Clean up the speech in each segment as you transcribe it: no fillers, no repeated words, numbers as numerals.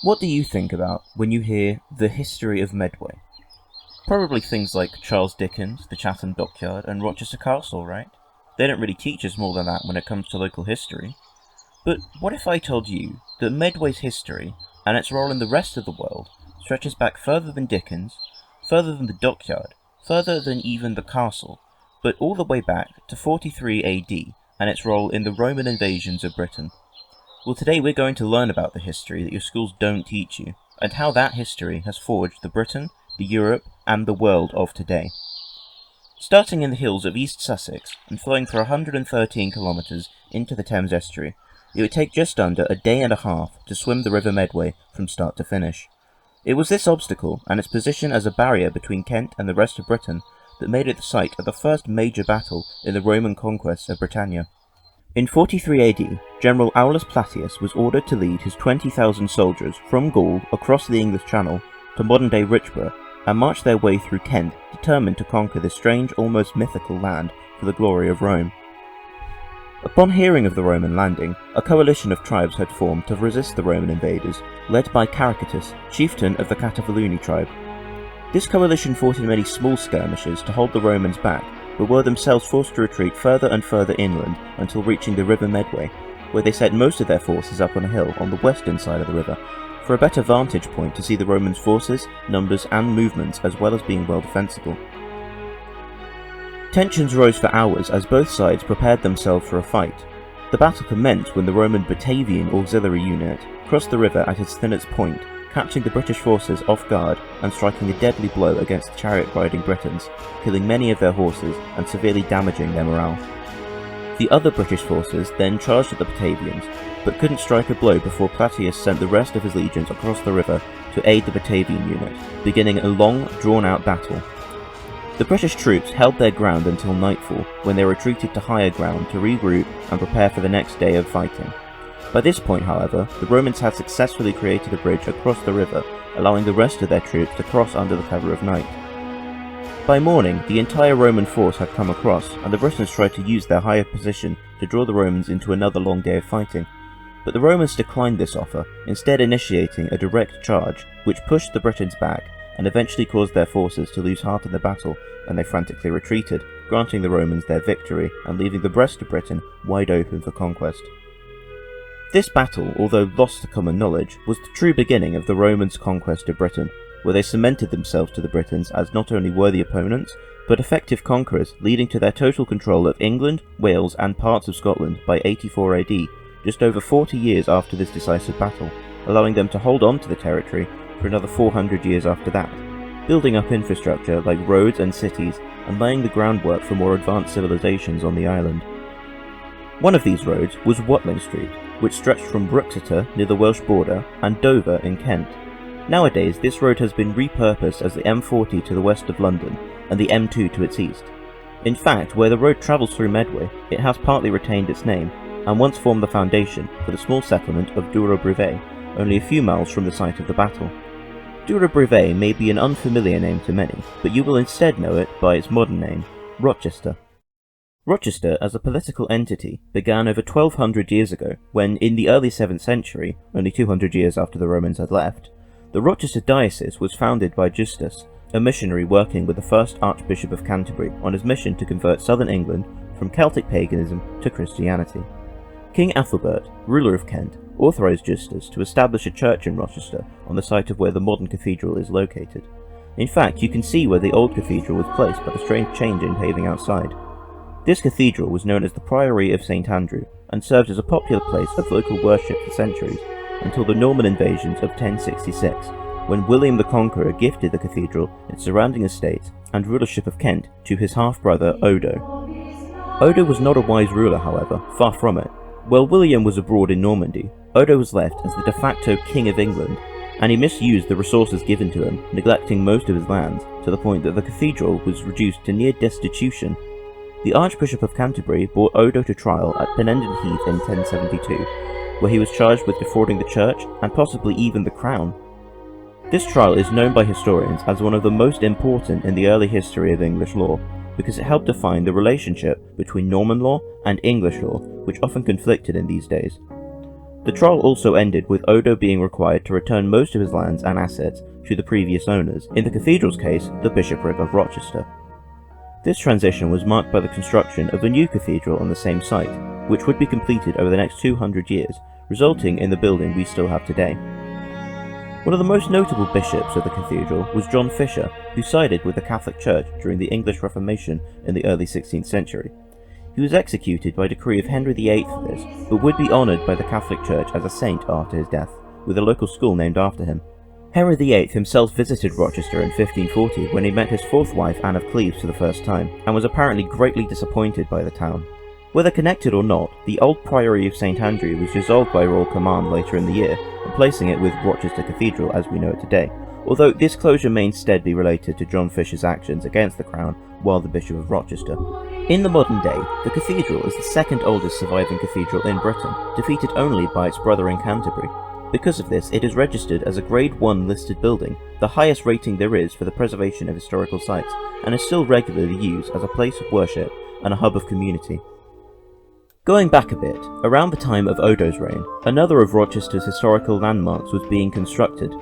What do you think about when you hear the history of Medway? Probably things like Charles Dickens, the Chatham Dockyard, and Rochester Castle, right? They don't really teach us more than that when it comes to local history. But what if I told you that Medway's history, and its role in the rest of the world, stretches back further than Dickens, further than the Dockyard, further than even the castle, but all the way back to 43 AD, and its role in the Roman invasions of Britain? Well, today we're going to learn about the history that your schools don't teach you, and how that history has forged the Britain, the Europe, and the world of today. Starting in the hills of East Sussex, and flowing for 113 kilometres into the Thames Estuary, it would take just under a day and a half to swim the River Medway from start to finish. It was this obstacle, and its position as a barrier between Kent and the rest of Britain, that made it the site of the first major battle in the Roman conquest of Britannia. In 43 AD, General Aulus Plautius was ordered to lead his 20,000 soldiers from Gaul across the English Channel to modern-day Richborough, and march their way through Kent, determined to conquer this strange, almost mythical land for the glory of Rome. Upon hearing of the Roman landing, a coalition of tribes had formed to resist the Roman invaders, led by Caracatus, chieftain of the Catavaluni tribe. This coalition fought in many small skirmishes to hold the Romans back, but were themselves forced to retreat further and further inland until reaching the River Medway, where they set most of their forces up on a hill on the western side of the river, for a better vantage point to see the Romans' forces, numbers and movements, as well as being well defensible. Tensions rose for hours as both sides prepared themselves for a fight. The battle commenced when the Roman Batavian auxiliary unit crossed the river at its thinnest point, catching the British forces off guard and striking a deadly blow against the chariot-riding Britons, killing many of their horses and severely damaging their morale. The other British forces then charged at the Batavians, but couldn't strike a blow before Plautius sent the rest of his legions across the river to aid the Batavian unit, beginning a long, drawn-out battle. The British troops held their ground until nightfall, when they retreated to higher ground to regroup and prepare for the next day of fighting. By this point, however, the Romans had successfully created a bridge across the river, allowing the rest of their troops to cross under the cover of night. By morning, the entire Roman force had come across, and the Britons tried to use their higher position to draw the Romans into another long day of fighting. But the Romans declined this offer, instead initiating a direct charge, which pushed the Britons back, and eventually caused their forces to lose heart in the battle, and they frantically retreated, granting the Romans their victory, and leaving the rest of Britain wide open for conquest. This battle, although lost to common knowledge, was the true beginning of the Romans' conquest of Britain, where they cemented themselves to the Britons as not only worthy opponents, but effective conquerors, leading to their total control of England, Wales and parts of Scotland by 84 AD, just over 40 years after this decisive battle, allowing them to hold on to the territory for another 400 years after that, building up infrastructure like roads and cities and laying the groundwork for more advanced civilizations on the island. One of these roads was Watling Street, which stretched from Brooksiter near the Welsh border and Dover in Kent. Nowadays, this road has been repurposed as the M40 to the west of London and the M2 to its east. In fact, where the road travels through Medway, it has partly retained its name, and once formed the foundation for the small settlement of Douro-Brivet, only a few miles from the site of the battle. Douro-Brivet may be an unfamiliar name to many, but you will instead know it by its modern name, Rochester. Rochester, as a political entity, began over 1200 years ago, when, in the early 7th century, only 200 years after the Romans had left, the Rochester diocese was founded by Justus, a missionary working with the first Archbishop of Canterbury on his mission to convert southern England from Celtic paganism to Christianity. King Ethelbert, ruler of Kent, authorised Justus to establish a church in Rochester on the site of where the modern cathedral is located. In fact, you can see where the old cathedral was placed by the strange change in paving outside. This cathedral was known as the Priory of St Andrew, and served as a popular place of local worship for centuries, until the Norman invasions of 1066, when William the Conqueror gifted the cathedral, its surrounding estates, and rulership of Kent to his half-brother Odo. Odo was not a wise ruler, however, far from it. While William was abroad in Normandy, Odo was left as the de facto King of England, and he misused the resources given to him, neglecting most of his lands, to the point that the cathedral was reduced to near destitution. The Archbishop of Canterbury brought Odo to trial at Penenden Heath in 1072, where he was charged with defrauding the church and possibly even the crown. This trial is known by historians as one of the most important in the early history of English law, because it helped define the relationship between Norman law and English law, which often conflicted in these days. The trial also ended with Odo being required to return most of his lands and assets to the previous owners, in the cathedral's case, the Bishopric of Rochester. This transition was marked by the construction of a new cathedral on the same site, which would be completed over the next 200 years, resulting in the building we still have today. One of the most notable bishops of the cathedral was John Fisher, who sided with the Catholic Church during the English Reformation in the early 16th century. He was executed by decree of Henry VIII for this, but would be honoured by the Catholic Church as a saint after his death, with a local school named after him. Henry VIII himself visited Rochester in 1540 when he met his fourth wife, Anne of Cleves, for the first time, and was apparently greatly disappointed by the town. Whether connected or not, the old Priory of St Andrew was dissolved by royal command later in the year, replacing it with Rochester Cathedral as we know it today, although this closure may instead be related to John Fisher's actions against the crown while the Bishop of Rochester. In the modern day, the cathedral is the second oldest surviving cathedral in Britain, defeated only by its brother in Canterbury. Because of this, it is registered as a Grade 1 listed building, the highest rating there is for the preservation of historical sites, and is still regularly used as a place of worship and a hub of community. Going back a bit, around the time of Odo's reign, another of Rochester's historical landmarks was being constructed.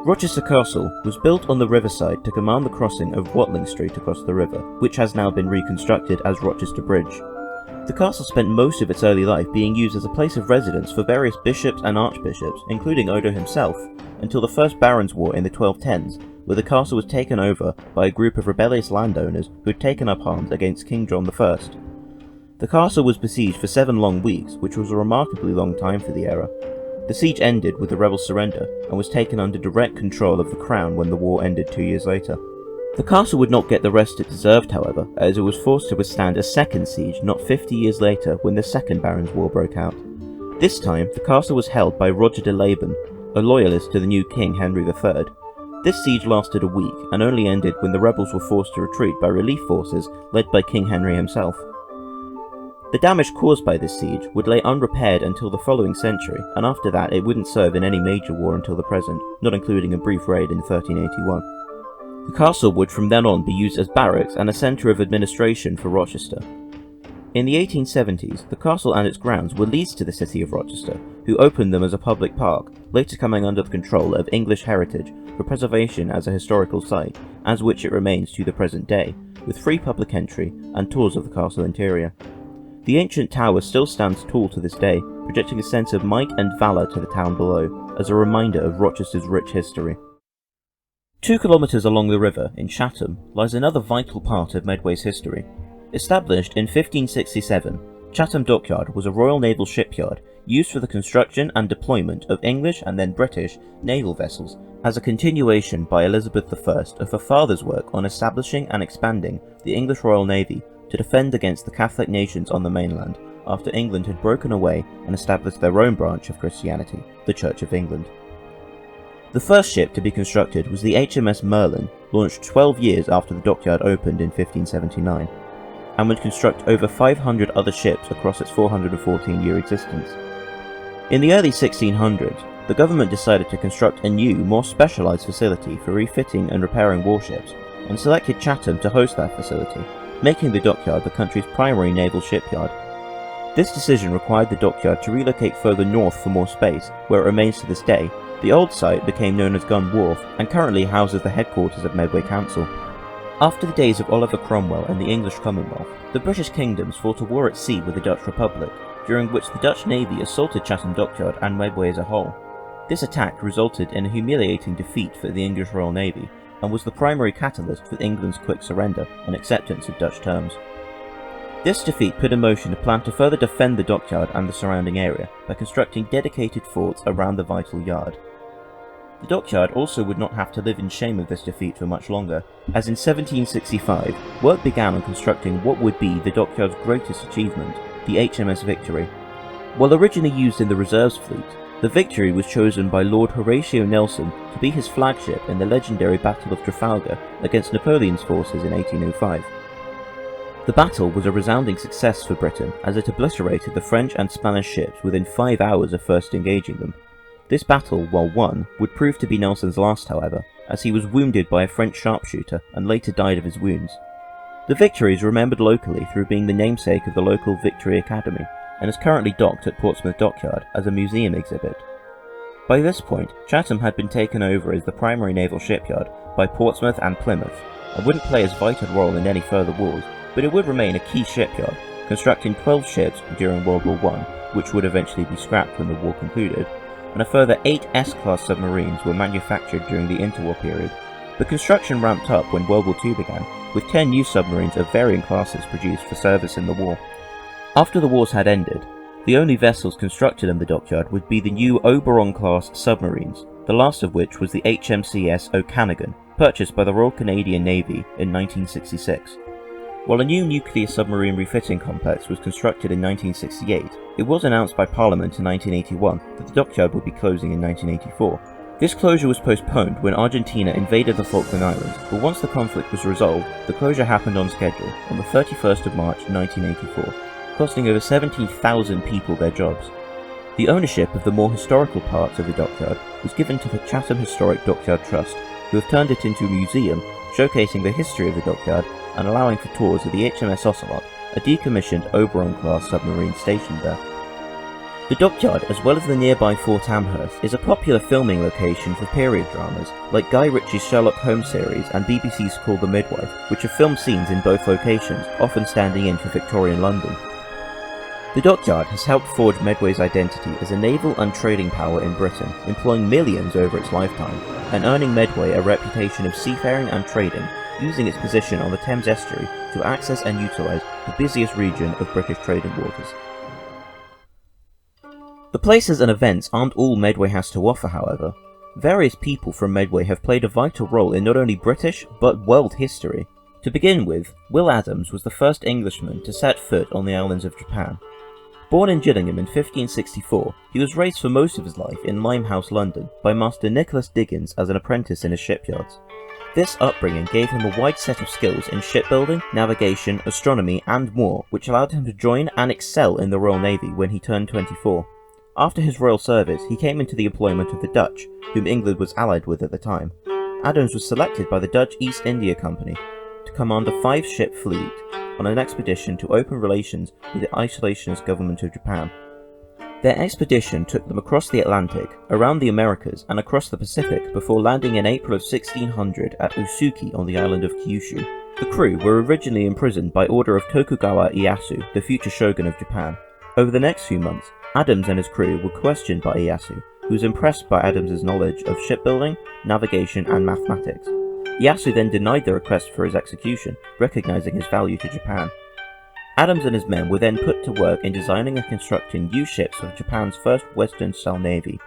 Rochester Castle was built on the riverside to command the crossing of Watling Street across the river, which has now been reconstructed as Rochester Bridge. The castle spent most of its early life being used as a place of residence for various bishops and archbishops, including Odo himself, until the First Barons' War in the 1210s, where the castle was taken over by a group of rebellious landowners who had taken up arms against King John I. The castle was besieged for 7 long weeks, which was a remarkably long time for the era. The siege ended with the rebels' surrender, and was taken under direct control of the crown when the war ended 2 years later. The castle would not get the rest it deserved, however, as it was forced to withstand a second siege not 50 years later when the Second Barons' War broke out. This time, the castle was held by Roger de Laban, a loyalist to the new king Henry III. This siege lasted a week, and only ended when the rebels were forced to retreat by relief forces led by King Henry himself. The damage caused by this siege would lay unrepaired until the following century, and after that it wouldn't serve in any major war until the present, not including a brief raid in 1381. The castle would from then on be used as barracks and a centre of administration for Rochester. In the 1870s, the castle and its grounds were leased to the city of Rochester, who opened them as a public park, later coming under the control of English Heritage for preservation as a historical site, as which it remains to the present day, with free public entry and tours of the castle interior. The ancient tower still stands tall to this day, projecting a sense of might and valour to the town below, as a reminder of Rochester's rich history. 2 kilometres along the river, in Chatham, lies another vital part of Medway's history. Established in 1567, Chatham Dockyard was a Royal Naval shipyard used for the construction and deployment of English and then British naval vessels, as a continuation by Elizabeth I of her father's work on establishing and expanding the English Royal Navy to defend against the Catholic nations on the mainland after England had broken away and established their own branch of Christianity, the Church of England. The first ship to be constructed was the HMS Merlin, launched 12 years after the dockyard opened in 1579, and would construct over 500 other ships across its 414-year existence. In the early 1600s, the government decided to construct a new, more specialised facility for refitting and repairing warships, and selected Chatham to host that facility, making the dockyard the country's primary naval shipyard. This decision required the dockyard to relocate further north for more space, where it remains to this day. The old site became known as Gun Wharf, and currently houses the headquarters of Medway Council. After the days of Oliver Cromwell and the English Commonwealth, the British kingdoms fought a war at sea with the Dutch Republic, during which the Dutch Navy assaulted Chatham Dockyard and Medway as a whole. This attack resulted in a humiliating defeat for the English Royal Navy, and was the primary catalyst for England's quick surrender and acceptance of Dutch terms. This defeat put in motion a plan to further defend the dockyard and the surrounding area by constructing dedicated forts around the vital yard. The dockyard also would not have to live in shame of this defeat for much longer, as in 1765 work began on constructing what would be the dockyard's greatest achievement, the HMS Victory. While originally used in the reserves fleet, the Victory was chosen by Lord Horatio Nelson to be his flagship in the legendary Battle of Trafalgar against Napoleon's forces in 1805. The battle was a resounding success for Britain, as it obliterated the French and Spanish ships within 5 hours of first engaging them. This battle, while won, would prove to be Nelson's last, however, as he was wounded by a French sharpshooter and later died of his wounds. The Victory is remembered locally through being the namesake of the local Victory Academy, and is currently docked at Portsmouth Dockyard as a museum exhibit. By this point, Chatham had been taken over as the primary naval shipyard by Portsmouth and Plymouth, and wouldn't play as vital role in any further wars, but it would remain a key shipyard, constructing 12 ships during World War I, which would eventually be scrapped when the war concluded, and a further 8 S-class submarines were manufactured during the interwar period. The construction ramped up when World War II began, with 10 new submarines of varying classes produced for service in the war. After the wars had ended, the only vessels constructed in the dockyard would be the new Oberon-class submarines, the last of which was the HMCS Okanagan, purchased by the Royal Canadian Navy in 1966. While a new nuclear submarine refitting complex was constructed in 1968, it was announced by Parliament in 1981 that the dockyard would be closing in 1984. This closure was postponed when Argentina invaded the Falkland Islands, but once the conflict was resolved, the closure happened on schedule on the 31st of March 1984, costing over 17,000 people their jobs. The ownership of the more historical parts of the dockyard was given to the Chatham Historic Dockyard Trust, who have turned it into a museum showcasing the history of the dockyard and allowing for tours of the HMS Ocelot, a decommissioned Oberon-class submarine stationed there. The dockyard, as well as the nearby Fort Amherst, is a popular filming location for period dramas like Guy Ritchie's Sherlock Holmes series and BBC's Call the Midwife, which have filmed scenes in both locations, often standing in for Victorian London. The dockyard has helped forge Medway's identity as a naval and trading power in Britain, employing millions over its lifetime, and earning Medway a reputation of seafaring and trading, using its position on the Thames estuary to access and utilise the busiest region of British trading waters. The places and events aren't all Medway has to offer, however. Various people from Medway have played a vital role in not only British, but world history. To begin with, Will Adams was the first Englishman to set foot on the islands of Japan. Born in Gillingham in 1564, he was raised for most of his life in Limehouse, London, by Master Nicholas Dickens as an apprentice in his shipyards. This upbringing gave him a wide set of skills in shipbuilding, navigation, astronomy, and more, which allowed him to join and excel in the Royal Navy when he turned 24. After his royal service, he came into the employment of the Dutch, whom England was allied with at the time. Adams was selected by the Dutch East India Company to command a 5-ship fleet on an expedition to open relations with the isolationist government of Japan. Their expedition took them across the Atlantic, around the Americas, and across the Pacific before landing in April of 1600 at Usuki on the island of Kyushu. The crew were originally imprisoned by order of Tokugawa Ieyasu, the future shogun of Japan. Over the next few months, Adams and his crew were questioned by Ieyasu, who was impressed by Adams's knowledge of shipbuilding, navigation, and mathematics. Ieyasu then denied the request for his execution, recognizing his value to Japan. Adams and his men were then put to work in designing and constructing new ships for Japan's first Western-style navy.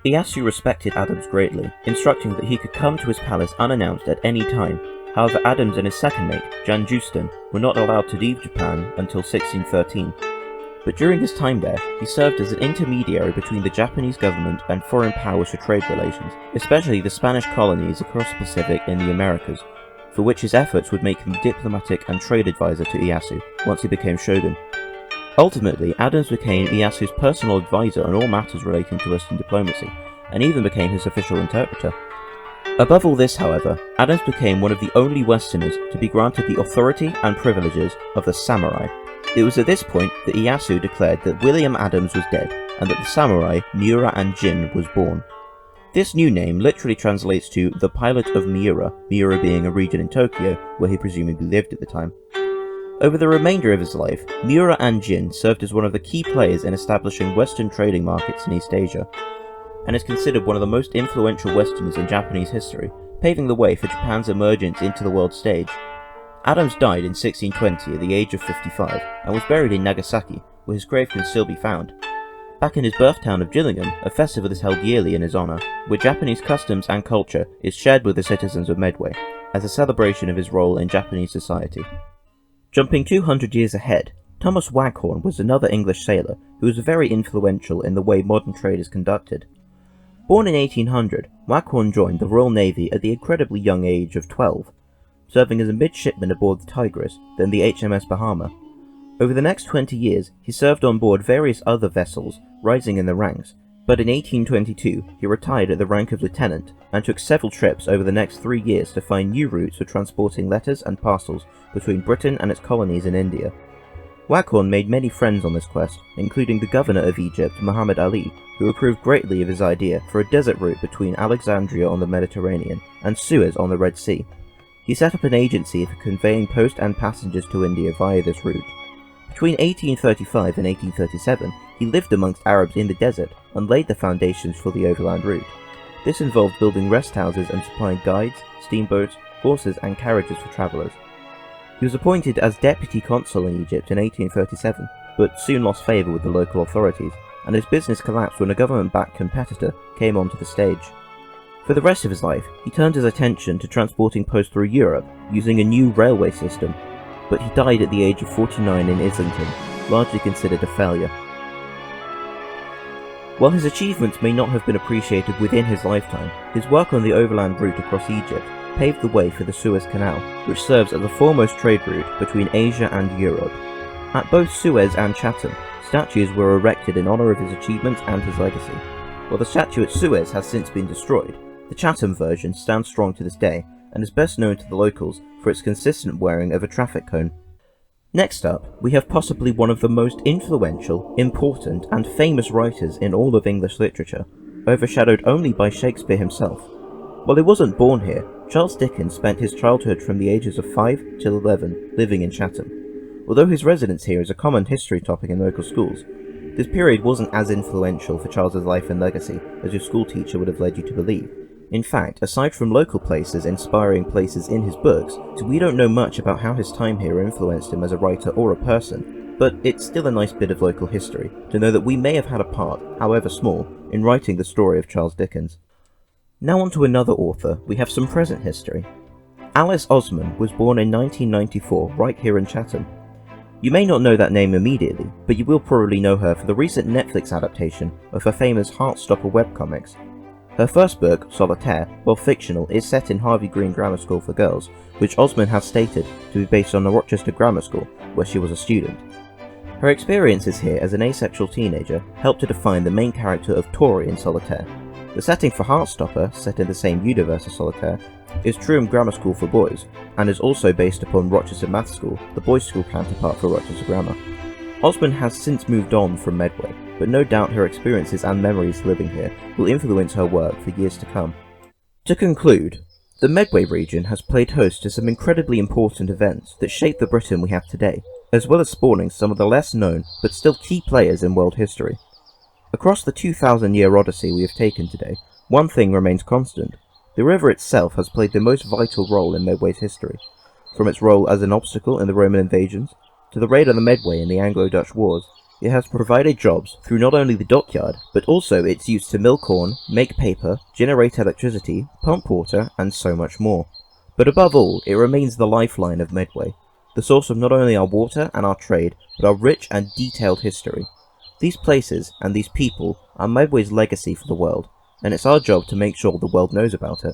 Ieyasu respected Adams greatly, instructing that he could come to his palace unannounced at any time. However, Adams and his second mate, Jan Justin, were not allowed to leave Japan until 1613. But during his time there, he served as an intermediary between the Japanese government and foreign powers for trade relations, especially the Spanish colonies across the Pacific in the Americas, for which his efforts would make him diplomatic and trade advisor to Ieyasu once he became shogun. Ultimately, Adams became Ieyasu's personal advisor on all matters relating to Western diplomacy, and even became his official interpreter. Above all this, however, Adams became one of the only Westerners to be granted the authority and privileges of the samurai. It was at this point that Ieyasu declared that William Adams was dead, and that the samurai Miura and Jin was born. This new name literally translates to the Pilot of Miura, Miura being a region in Tokyo where he presumably lived at the time. Over the remainder of his life, Miura and Jin served as one of the key players in establishing Western trading markets in East Asia, and is considered one of the most influential Westerners in Japanese history, paving the way for Japan's emergence into the world stage. Adams died in 1620 at the age of 55, and was buried in Nagasaki, where his grave can still be found. Back in his birth town of Gillingham, a festival is held yearly in his honour, where Japanese customs and culture is shared with the citizens of Medway, as a celebration of his role in Japanese society. Jumping 200 years ahead, Thomas Waghorn was another English sailor who was very influential in the way modern trade is conducted. Born in 1800, Waghorn joined the Royal Navy at the incredibly young age of 12, serving as a midshipman aboard the Tigris, then the HMS Bahama. Over the next 20 years, he served on board various other vessels, rising in the ranks, but in 1822 he retired at the rank of lieutenant and took several trips over the next 3 years to find new routes for transporting letters and parcels between Britain and its colonies in India. Waghorn made many friends on this quest, including the governor of Egypt, Muhammad Ali, who approved greatly of his idea for a desert route between Alexandria on the Mediterranean and Suez on the Red Sea. He set up an agency for conveying post and passengers to India via this route. Between 1835 and 1837, he lived amongst Arabs in the desert and laid the foundations for the overland route. This involved building rest houses and supplying guides, steamboats, horses and carriages for travellers. He was appointed as deputy consul in Egypt in 1837, but soon lost favour with the local authorities, and his business collapsed when a government-backed competitor came onto the stage. For the rest of his life, he turned his attention to transporting post through Europe using a new railway system, but he died at the age of 49 in Islington, largely considered a failure. While his achievements may not have been appreciated within his lifetime, his work on the overland route across Egypt paved the way for the Suez Canal, which serves as the foremost trade route between Asia and Europe. At both Suez and Chatham, statues were erected in honour of his achievements and his legacy. While the statue at Suez has since been destroyed, the Chatham version stands strong to this day and is best known to the locals for its consistent wearing of a traffic cone. Next up, we have possibly one of the most influential, important and famous writers in all of English literature, overshadowed only by Shakespeare himself. While he wasn't born here, Charles Dickens spent his childhood from the ages of 5 till 11 living in Chatham. Although his residence here is a common history topic in local schools, this period wasn't as influential for Charles's life and legacy as your school teacher would have led you to believe. In fact, aside from local places inspiring places in his books, we don't know much about how his time here influenced him as a writer or a person, but it's still a nice bit of local history to know that we may have had a part, however small, in writing the story of Charles Dickens. Now on to another author, we have some present history. Alice Osman was born in 1994 right here in Chatham. You may not know that name immediately, but you will probably know her for the recent Netflix adaptation of her famous Heartstopper webcomics. Her first book, Solitaire, while fictional, is set in Harvey Green Grammar School for Girls, which Osman has stated to be based on the Rochester Grammar School, where she was a student. Her experiences here as an asexual teenager helped to define the main character of Tori in Solitaire. The setting for Heartstopper, set in the same universe as Solitaire, is Trum Grammar School for boys, and is also based upon Rochester Math School, the boys' school counterpart for Rochester Grammar. Osman has since moved on from Medway, but no doubt her experiences and memories living here will influence her work for years to come. To conclude, the Medway region has played host to some incredibly important events that shaped the Britain we have today, as well as spawning some of the less known but still key players in world history. Across the 2,000-year odyssey we have taken today, one thing remains constant. The river itself has played the most vital role in Medway's history, from its role as an obstacle in the Roman invasions, to the raid on the Medway in the Anglo-Dutch Wars. It has provided jobs through not only the dockyard, but also its use to mill corn, make paper, generate electricity, pump water, and so much more. But above all, it remains the lifeline of Medway, the source of not only our water and our trade, but our rich and detailed history. These places and these people are Medway's legacy for the world, and it's our job to make sure the world knows about it.